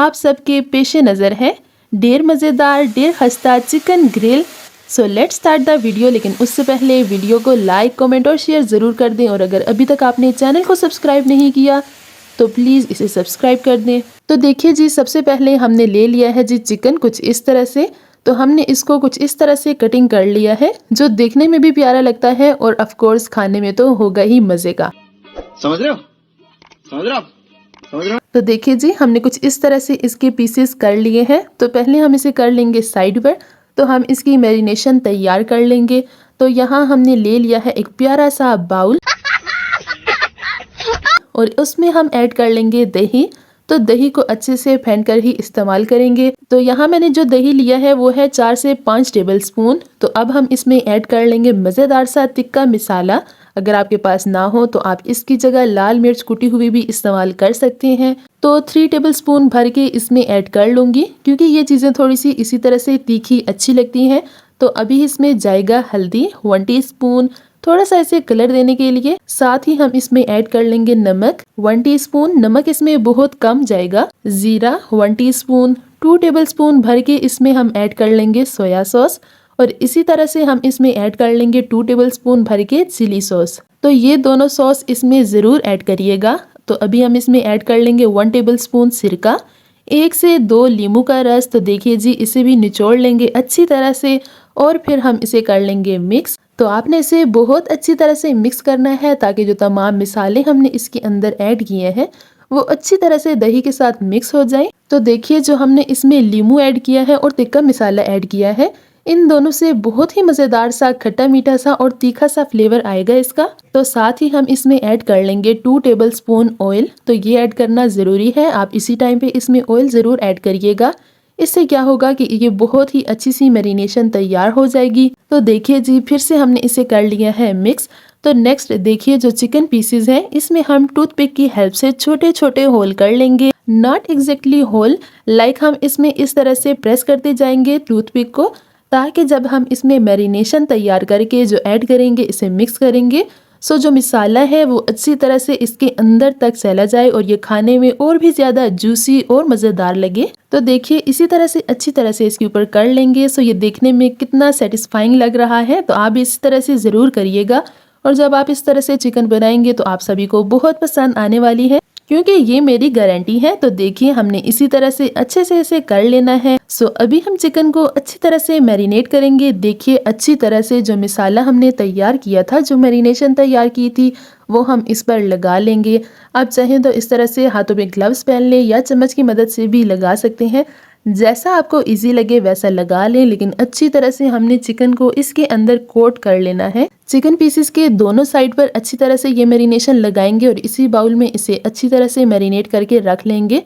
आप सबके पेशे नज़र है ढेर मज़ेदार ढेर खस्ता chicken grill. So let's start the video. लेकिन उससे पहले वीडियो को लाइक कमेंट और शेयर ज़रूर कर दें, और अगर अभी तक आपने चैनल को सब्सक्राइब नहीं किया तो प्लीज़ इसे सब्सक्राइब कर दें। तो देखिए जी, सबसे पहले हमने ले लिया है जी चिकन कुछ इस तरह से। तो हमने इसको कुछ इस तरह से कटिंग कर लिया है, जो देखने में भी प्यारा लगता है और ऑफ कोर्स खाने में तो होगा ही मज़े का। समझ रहे हो? समझ रहे हो? समझ रहे हो? तो देखिए जी, हमने कुछ इस तरह से इसके पीसेस कर लिए हैं। तो पहले हम इसे कर लेंगे साइड पर, तो हम इसकी मैरिनेशन तैयार कर लेंगे। तो यहाँ हमने ले लिया है एक प्यारा सा बाउल और उसमें हम ऐड कर लेंगे दही। तो दही को अच्छे से फेंट कर ही इस्तेमाल करेंगे। तो यहाँ मैंने जो दही लिया है वो है 4 से 5 टेबल स्पून। तो अब हम इसमें ऐड कर लेंगे मज़ेदार सा तिक्का मसाला। अगर आपके पास ना हो तो आप इसकी जगह लाल मिर्च कुटी हुई भी इस्तेमाल कर सकते हैं। तो 3 टेबल स्पून भर के इसमें ऐड कर लूँगी, क्योंकि ये चीज़ें थोड़ी सी इसी तरह से तीखी अच्छी लगती हैं। तो अभी इसमें जाएगा हल्दी 1 टीस्पून, थोड़ा सा इसे कलर देने के लिए। साथ ही हम इसमें ऐड कर लेंगे नमक 1 टीस्पून, नमक इसमें बहुत कम जाएगा। जीरा 1 टीस्पून, 2 टेबल स्पून भर के इसमें हम ऐड कर लेंगे सोया सॉस, और इसी तरह से हम इसमें ऐड कर लेंगे 2 टेबल स्पून भर के चिली सॉस। तो ये दोनों सॉस इसमें ज़रूर ऐड करिएगा। तो अभी हम इसमें ऐड कर लेंगे 1 टेबल स्पून सिरका, 1 से 2 नींबू का रस। तो देखिए जी, इसे भी निचोड़ लेंगे अच्छी तरह से और फिर हम इसे कर लेंगे मिक्स। तो आपने इसे बहुत अच्छी तरह से मिक्स करना है, ताकि जो तमाम मसाले हमने इसके अंदर ऐड किए हैं वो अच्छी तरह से दही के साथ मिक्स हो जाएं। तो देखिए, जो हमने इसमें नींबू ऐड किया है और तिक्का मसाला ऐड किया है, इन दोनों से बहुत ही मज़ेदार सा खट्टा मीठा सा और तीखा सा फ्लेवर आएगा इसका। तो साथ ही हम इसमें ऐड कर लेंगे 2 टेबल स्पून ऑयल। तो ये ऐड करना ज़रूरी है, आप इसी टाइम पे इसमें ऑयल ज़रूर ऐड करिएगा। इससे क्या होगा कि ये बहुत ही अच्छी सी मैरिनेशन तैयार हो जाएगी। तो देखिए जी, फिर से हमने इसे कर लिया है मिक्स। तो नेक्स्ट देखिए, जो चिकन पीसेस हैं इसमें हम टूथपिक की हेल्प से छोटे छोटे होल कर लेंगे। नॉट एग्जैक्टली होल, लाइक हम इसमें इस तरह से प्रेस करते जाएंगे टूथपिक को, ताकि जब हम इसमें मैरिनेशन तैयार करके जो ऐड करेंगे इसे मिक्स करेंगे, सो जो मसाला है वो अच्छी तरह से इसके अंदर तक चला जाए और ये खाने में और भी ज़्यादा जूसी और मज़ेदार लगे। तो देखिए, इसी तरह से अच्छी तरह से इसके ऊपर कर लेंगे। सो ये देखने में कितना सेटिस्फाइंग लग रहा है। तो आप इस तरह से ज़रूर करिएगा, और जब आप इस तरह से चिकन बनाएंगे तो आप सभी को बहुत पसंद आने वाली है, क्योंकि ये मेरी गारंटी है। तो देखिए, हमने इसी तरह से अच्छे से इसे कर लेना है। सो अभी हम चिकन को अच्छी तरह से मैरिनेट करेंगे। देखिए, अच्छी तरह से जो मसाला हमने तैयार किया था, जो मैरिनेशन तैयार की थी, वो हम इस पर लगा लेंगे। आप चाहें तो इस तरह से हाथों में ग्लव्स पहन लें या चम्मच की मदद से भी लगा सकते हैं, जैसा आपको इजी लगे वैसा लगा लें। लेकिन अच्छी तरह से हमने चिकन को इसके अंदर कोट कर लेना है। चिकन पीसेस के दोनों साइड पर अच्छी तरह से ये मैरिनेशन लगाएंगे और इसी बाउल में इसे अच्छी तरह से मैरिनेट करके रख लेंगे।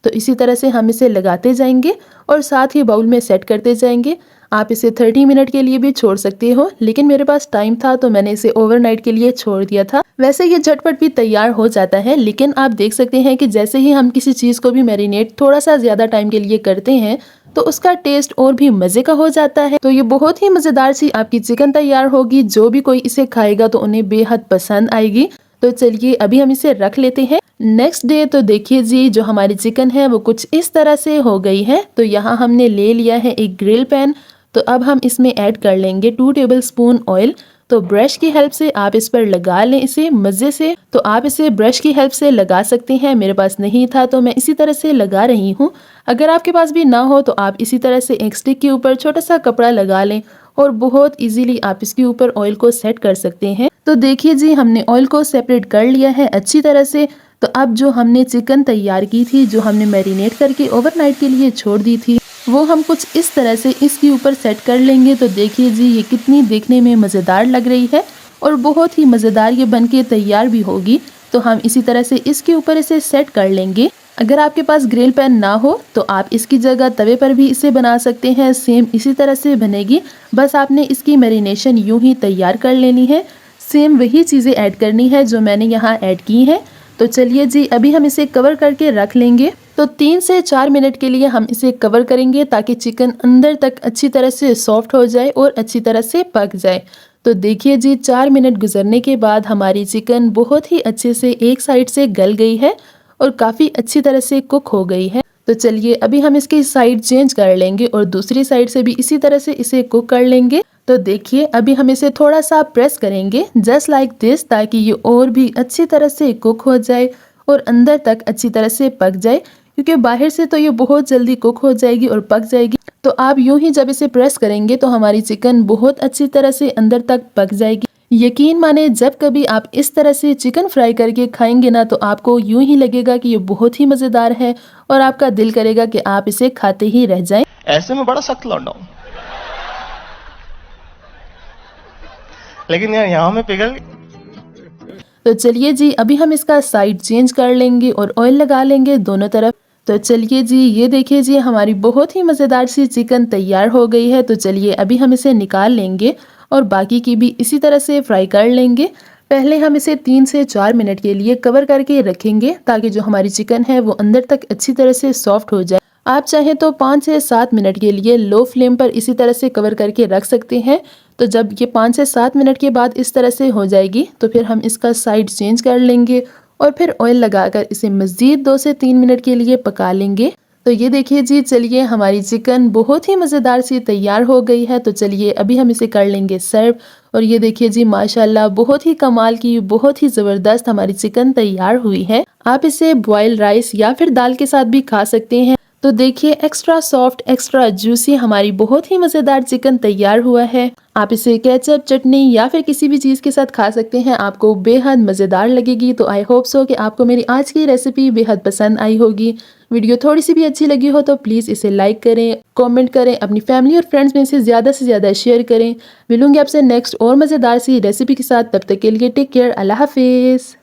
तो इसी तरह से हम इसे लगाते जाएंगे और साथ ही बाउल में सेट करते जाएंगे। आप इसे 30 मिनट के लिए भी छोड़ सकते हो, लेकिन मेरे पास टाइम था तो मैंने इसे ओवरनाइट के लिए छोड़ दिया था। वैसे ये झटपट भी तैयार हो जाता है, लेकिन आप देख सकते हैं कि जैसे ही हम किसी चीज़ को भी मैरिनेट थोड़ा सा ज़्यादा टाइम के लिए करते हैं तो उसका टेस्ट और भी मज़े का हो जाता है। तो ये बहुत ही मज़ेदार सी आपकी चिकन तैयार होगी। जो भी कोई इसे खाएगा तो उन्हें बेहद पसंद आएगी। तो चलिए अभी हम इसे रख लेते हैं। नेक्स्ट डे तो देखिए जी, जो हमारी चिकन है वो कुछ इस तरह से हो गई है। तो यहाँ हमने ले लिया है एक ग्रिल पैन। तो अब हम इसमें ऐड कर लेंगे 2 टेबल स्पून ऑयल। तो ब्रश की हेल्प से आप इस पर लगा लें इसे मज़े से। तो आप इसे ब्रश की हेल्प से लगा सकते हैं, मेरे पास नहीं था तो मैं इसी तरह से लगा रही हूँ। अगर आपके पास भी ना हो तो आप इसी तरह से एक स्टिक के ऊपर छोटा सा कपड़ा लगा लें और बहुत इजीली आप इसके ऊपर ऑयल को सेट कर सकते हैं। तो देखिए जी, हमने ऑयल को सेपरेट कर लिया है अच्छी तरह से। तो अब जो हमने चिकन तैयार की थी, जो हमने मैरिनेट करके ओवरनाइट के लिए छोड़ दी थी, वो हम कुछ इस तरह से इसके ऊपर सेट कर लेंगे। तो देखिए जी, ये कितनी देखने में मज़ेदार लग रही है और बहुत ही मज़ेदार ये बनके तैयार भी होगी। तो हम इसी तरह से इसके ऊपर इसे सेट कर लेंगे। अगर आपके पास ग्रिल पैन ना हो तो आप इसकी जगह तवे पर भी इसे बना सकते हैं, सेम इसी तरह से बनेगी। बस आपने इसकी मैरिनेशन यूं ही तैयार कर लेनी है, सेम वही चीज़ें ऐड करनी है जो मैंने यहाँ ऐड की हैं। तो चलिए जी, अभी हम इसे कवर करके रख लेंगे। तो 3 से 4 मिनट के लिए हम इसे कवर करेंगे, ताकि चिकन अंदर तक अच्छी तरह से सॉफ्ट हो जाए और अच्छी तरह से पक जाए। तो देखिए जी, 4 मिनट गुजरने के बाद हमारी चिकन बहुत ही अच्छे से एक साइड से गल गई है और काफ़ी अच्छी तरह से कुक हो गई है। तो चलिए अभी हम इसकी साइड चेंज कर लेंगे और दूसरी साइड से भी इसी तरह से इसे कुक कर लेंगे। तो देखिए अभी हम इसे थोड़ा सा प्रेस करेंगे जस्ट लाइक दिस, ताकि ये और भी अच्छी तरह से कुक हो जाए और अंदर तक अच्छी तरह से पक जाए, क्योंकि बाहर से तो ये बहुत जल्दी कुक हो जाएगी और पक जाएगी। तो आप यूं ही जब इसे प्रेस करेंगे तो हमारी चिकन बहुत अच्छी तरह से अंदर तक पक जाएगी। यकीन माने जब कभी आप इस तरह से चिकन फ्राई करके खाएंगे ना, तो आपको यूं ही लगेगा कि ये बहुत ही मज़ेदार है और आपका दिल करेगा कि आप इसे खाते ही रह जाएं। ऐसे में बड़ा सख्त लौंडा हूं, लेकिन यार यहाँ में पिघल। तो चलिए जी अभी हम इसका साइड चेंज कर लेंगे और ऑयल लगा लेंगे दोनों तरफ। तो चलिए जी ये देखिए जी हमारी बहुत ही मज़ेदार सी चिकन तैयार हो गई है। तो चलिए अभी हम इसे निकाल लेंगे और बाकी की भी इसी तरह से फ्राई कर लेंगे। पहले हम इसे 3 से 4 मिनट के लिए कवर करके रखेंगे, ताकि जो हमारी चिकन है वो अंदर तक अच्छी तरह से सॉफ्ट हो जाए। आप चाहें तो 5 से 7 मिनट के लिए लो फ्लेम पर इसी तरह से कवर करके रख सकते हैं। तो जब ये 5 से 7 मिनट के बाद इस तरह से हो जाएगी तो फिर हम इसका साइड चेंज कर लेंगे और फिर ऑयल लगाकर इसे मज़ीद 2 से 3 मिनट के लिए पका लेंगे। तो ये देखिए जी, चलिए हमारी चिकन बहुत ही मज़ेदार सी तैयार हो गई है। तो चलिए अभी हम इसे कर लेंगे सर्व। और ये देखिए जी माशाल्लाह बहुत ही कमाल की, बहुत ही ज़बरदस्त हमारी चिकन तैयार हुई है। आप इसे बॉयल राइस या फिर दाल के साथ भी खा सकते हैं। तो देखिए एक्स्ट्रा सॉफ्ट, एक्स्ट्रा जूसी हमारी बहुत ही मज़ेदार चिकन तैयार हुआ है। आप इसे केचप, चटनी या फिर किसी भी चीज़ के साथ खा सकते हैं, आपको बेहद मज़ेदार लगेगी। तो आई होप सो कि आपको मेरी आज की रेसिपी बेहद पसंद आई होगी। वीडियो थोड़ी सी भी अच्छी लगी हो तो प्लीज़ इसे लाइक करें, कमेंट करें, अपनी फैमिली और फ्रेंड्स में इसे ज़्यादा से ज़्यादा शेयर करें। मिलूंगी आपसे नेक्स्ट और मज़ेदार सी रेसिपी के साथ, तब तक के लिए टेक केयर, अल्लाह हाफिज़।